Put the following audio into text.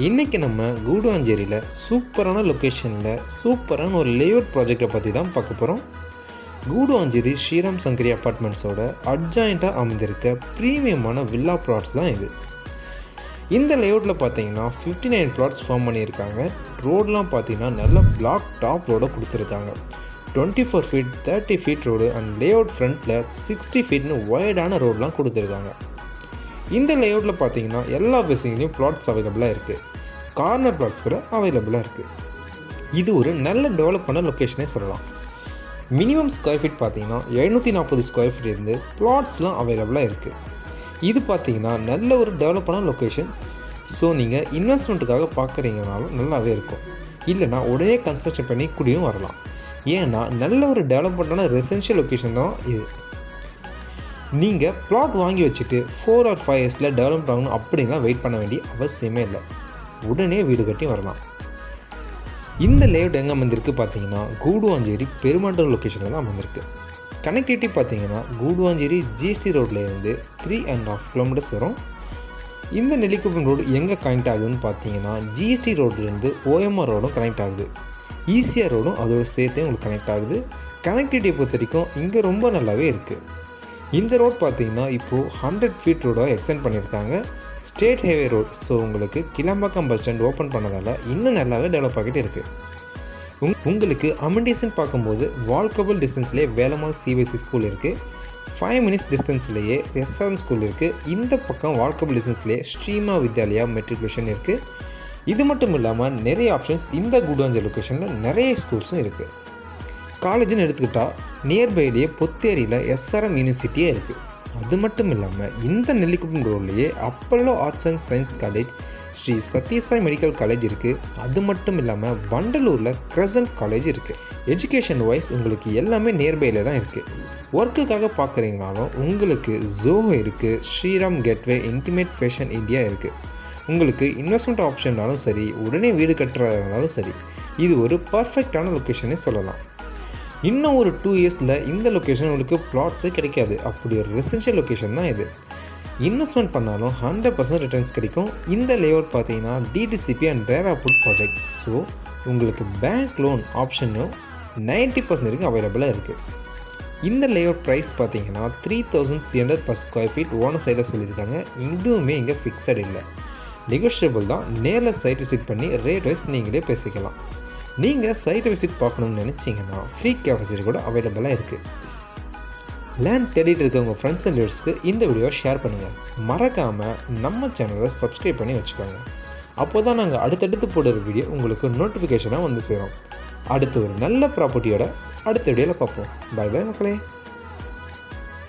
இன்றைக்கி நம்ம கூடுவாஞ்சேரியில் சூப்பரான லொக்கேஷனில் சூப்பரான ஒரு லேஅவுட் ப்ராஜெக்டை பற்றி தான் பார்க்க போகிறோம். கூடுவாஞ்சேரி ஸ்ரீராம் சங்கரி அப்பார்ட்மெண்ட்ஸோட அட்ஜாயிண்ட்டாக அமைந்திருக்க ப்ரீமியமான வில்லா ப்ளாட்ஸ் தான் இது. இந்த லேஅவுட்டில் பார்த்தீங்கன்னா 59 பிளாட்ஸ் ஃபார்ம் பண்ணியிருக்காங்க. ரோடெலாம் பார்த்தீங்கன்னா நல்ல பிளாக் டாப் ரோடை கொடுத்துருக்காங்க. 24 feet 30 feet road and layout ஃப்ரண்ட்டில் 60 ஃபீட்னு ஒய்டான ரோடெலாம் கொடுத்துருக்காங்க. இந்த லேஅவுட்டில் பார்த்தீங்கன்னா எல்லா ஃபேஸிங்லேயும் பிளாட்ஸ் அவைலபிளாக இருக்குது. கார்னர் பிளாட்ஸ் கூட அவைலபிளாக இருக்குது. இது ஒரு நல்ல டெவலப் பண்ண லொக்கேஷனே சொல்லலாம். மினிமம் ஸ்கொயர் ஃபீட் பார்த்தீங்கன்னா 740 ஸ்கொயர் ஃபீட் இருந்து பிளாட்ஸ்லாம் அவைலபிளாக இருக்குது. இது பார்த்தீங்கன்னா நல்ல ஒரு டெவலப் பண்ண லொக்கேஷன். ஸோ நீங்கள் இன்வெஸ்ட்மெண்ட்டுக்காக பார்க்குறீங்கனாலும் நல்லாவே இருக்கும். இல்லைனா உடனே கன்ஸ்ட்ரக்ஷன் பண்ணி கூடியும் வரலாம். ஏன்னா நல்ல ஒரு டெவலப்மெண்ட்டான ரெசிடென்ஷியல் லொக்கேஷன் தான் இது. நீங்கள் பிளாட் வாங்கி வச்சுட்டு 4 or 5 இயர்ஸில் டெவலப் ஆகணும் அப்படின்லாம் வெயிட் பண்ண வேண்டிய அவசியமே இல்லை. உடனே வீடு கட்டி வரலாம். இந்த லேஅவுட் எங்கே அமைந்திருக்கு பார்த்தீங்கன்னா கூடுவாஞ்சேரி பெருமாண்டூர் லொக்கேஷனில் தான் அமைந்திருக்கு. கனெக்டிவிட்டி பார்த்தீங்கன்னா கூடுவாஞ்சேரி ஜிஎஸ்டி ரோட்லேருந்து 3.5 கிலோமீட்டர்ஸ் வரும். இந்த நெல்லிக்குப்பம் ரோடு எங்கே கனெக்ட் ஆகுதுன்னு பார்த்தீங்கன்னா ஜிஎஸ்டி ரோட்லேருந்து ஓஎம்ஆர் ரோடும் கனெக்ட் ஆகுது. ஈசிஆர் ரோடும் அதோட சேர்த்தே உங்களுக்கு கனெக்ட் ஆகுது. கனெக்டிவிட்டியை பொறுத்த வரைக்கும் இங்கே ரொம்ப நல்லாவே இருக்குது. இந்த ரோட் பார்த்தீங்கன்னா இப்போது 100 ஃபீட் ரோடாக எக்ஸ்டெண்ட் பண்ணியிருக்காங்க. State highway road. ஸோ உங்களுக்கு கிளம்பாக்கம் பஸ் ஸ்டாண்ட் ஓப்பன் பண்ணதால் இன்னும் நல்லாவே டெவலப் ஆகிட்டு இருக்குது. உங்களுக்கு அமெண்டிஷன் பார்க்கும்போது வால்கபிள் டிஸ்டன்ஸ்லேயே வேலம்மாள் சிபிஎஸ்சி ஸ்கூல் இருக்குது. 5 minutes டிஸ்டன்ஸ்லேயே எஸ்ஆர்எம் ஸ்கூல் இருக்குது. இந்த பக்கம் வால்கபிள் டிஸ்டன்ஸ்லேயே ஸ்ரீமா வித்யாலயா மெட்ரிகுலேஷன் இருக்குது. இது மட்டும் இல்லாமல் நிறைய ஆப்ஷன்ஸ் இந்த கூடுவாஞ்சேரி லொக்கேஷனில் நிறைய ஸ்கூல்ஸும் இருக்குது. காலேஜுன்னு எடுத்துக்கிட்டால் நியர்பைலேயே பொத்தேரியில் எஸ்ஆர்எம் யூனிவர்சிட்டியே இருக்குது. அது மட்டும் இல்லாமல் இந்த நெல்லிக்குப்பம் ரோட்லேயே Apollo arts and science college, Shri Sathya Sai medical college இருக்குது. அது மட்டும் இல்லாமல் வண்டலூரில் கிரசன்ட் காலேஜ் இருக்குது. எஜுகேஷன் வைஸ் உங்களுக்கு எல்லாமே நியர்பையில் தான் இருக்குது. ஒர்க்குக்காக பார்க்குறீங்கனாலும் உங்களுக்கு ஜோஹோ இருக்குது. Shriram Gateway, Intimate Fashion India இருக்குது. உங்களுக்கு இன்வெஸ்ட்மெண்ட் ஆப்ஷன்னாலும் சரி, உடனே வீடு கட்டுறதா இருந்தாலும் சரி, இது ஒரு பர்ஃபெக்டான லொக்கேஷனே சொல்லலாம். இன்னும் ஒரு 2 இயர்ஸில் இந்த லொக்கேஷன் உங்களுக்கு பிளாட்ஸே கிடைக்காது. அப்படி ஒரு ரெசிடென்ஷியல் லொக்கேஷன் தான் இது. இன்வெஸ்ட்மெண்ட் பண்ணாலும் 100% ரிட்டர்ன்ஸ் கிடைக்கும். இந்த லேஅவுட் பார்த்தீங்கன்னா டிடிசிபி அண்ட் ரேரா புட் ப்ராஜெக்ட். ஸோ உங்களுக்கு பேங்க் லோன் ஆப்ஷனும் 90% வரைக்கும் அவைலபிளாக இருக்குது. இந்த லேஅவுட் ப்ரைஸ் பார்த்தீங்கன்னா 3300 per ஸ்கொயர் ஃபீட் ஓனர் சைடில் சொல்லியிருக்காங்க. இதுவுமே இங்கே ஃபிக்ஸட் இல்லை, நெகோஷியபிள் தான். நேரில் சைட் விசிட் பண்ணி ரேட் வைஸ் நீங்களே பேசிக்கலாம். நீங்கள் சைட்டை விசிட் பார்க்கணுன்னு நினச்சிங்கன்னா ஃப்ரீ கேஃபசிட்டி கூட அவைலபிளாக இருக்குது. லேண்ட் தேடிட்டு இருக்க உங்கள் ஃப்ரெண்ட்ஸ் அண்ட் ரிலேட்டிவ்ஸ்க்கு இந்த வீடியோவை ஷேர் பண்ணுங்கள். மறக்காமல் நம்ம சேனலை சப்ஸ்கிரைப் பண்ணி வச்சுக்கோங்க. அப்போ தான் நாங்கள் அடுத்தடுத்து போடுற வீடியோ உங்களுக்கு நோட்டிஃபிகேஷனாக வந்து சேரும். அடுத்து ஒரு நல்ல ப்ராப்பர்ட்டியோட அடுத்த வீடியோவில் பார்ப்போம். பை பை மக்களே.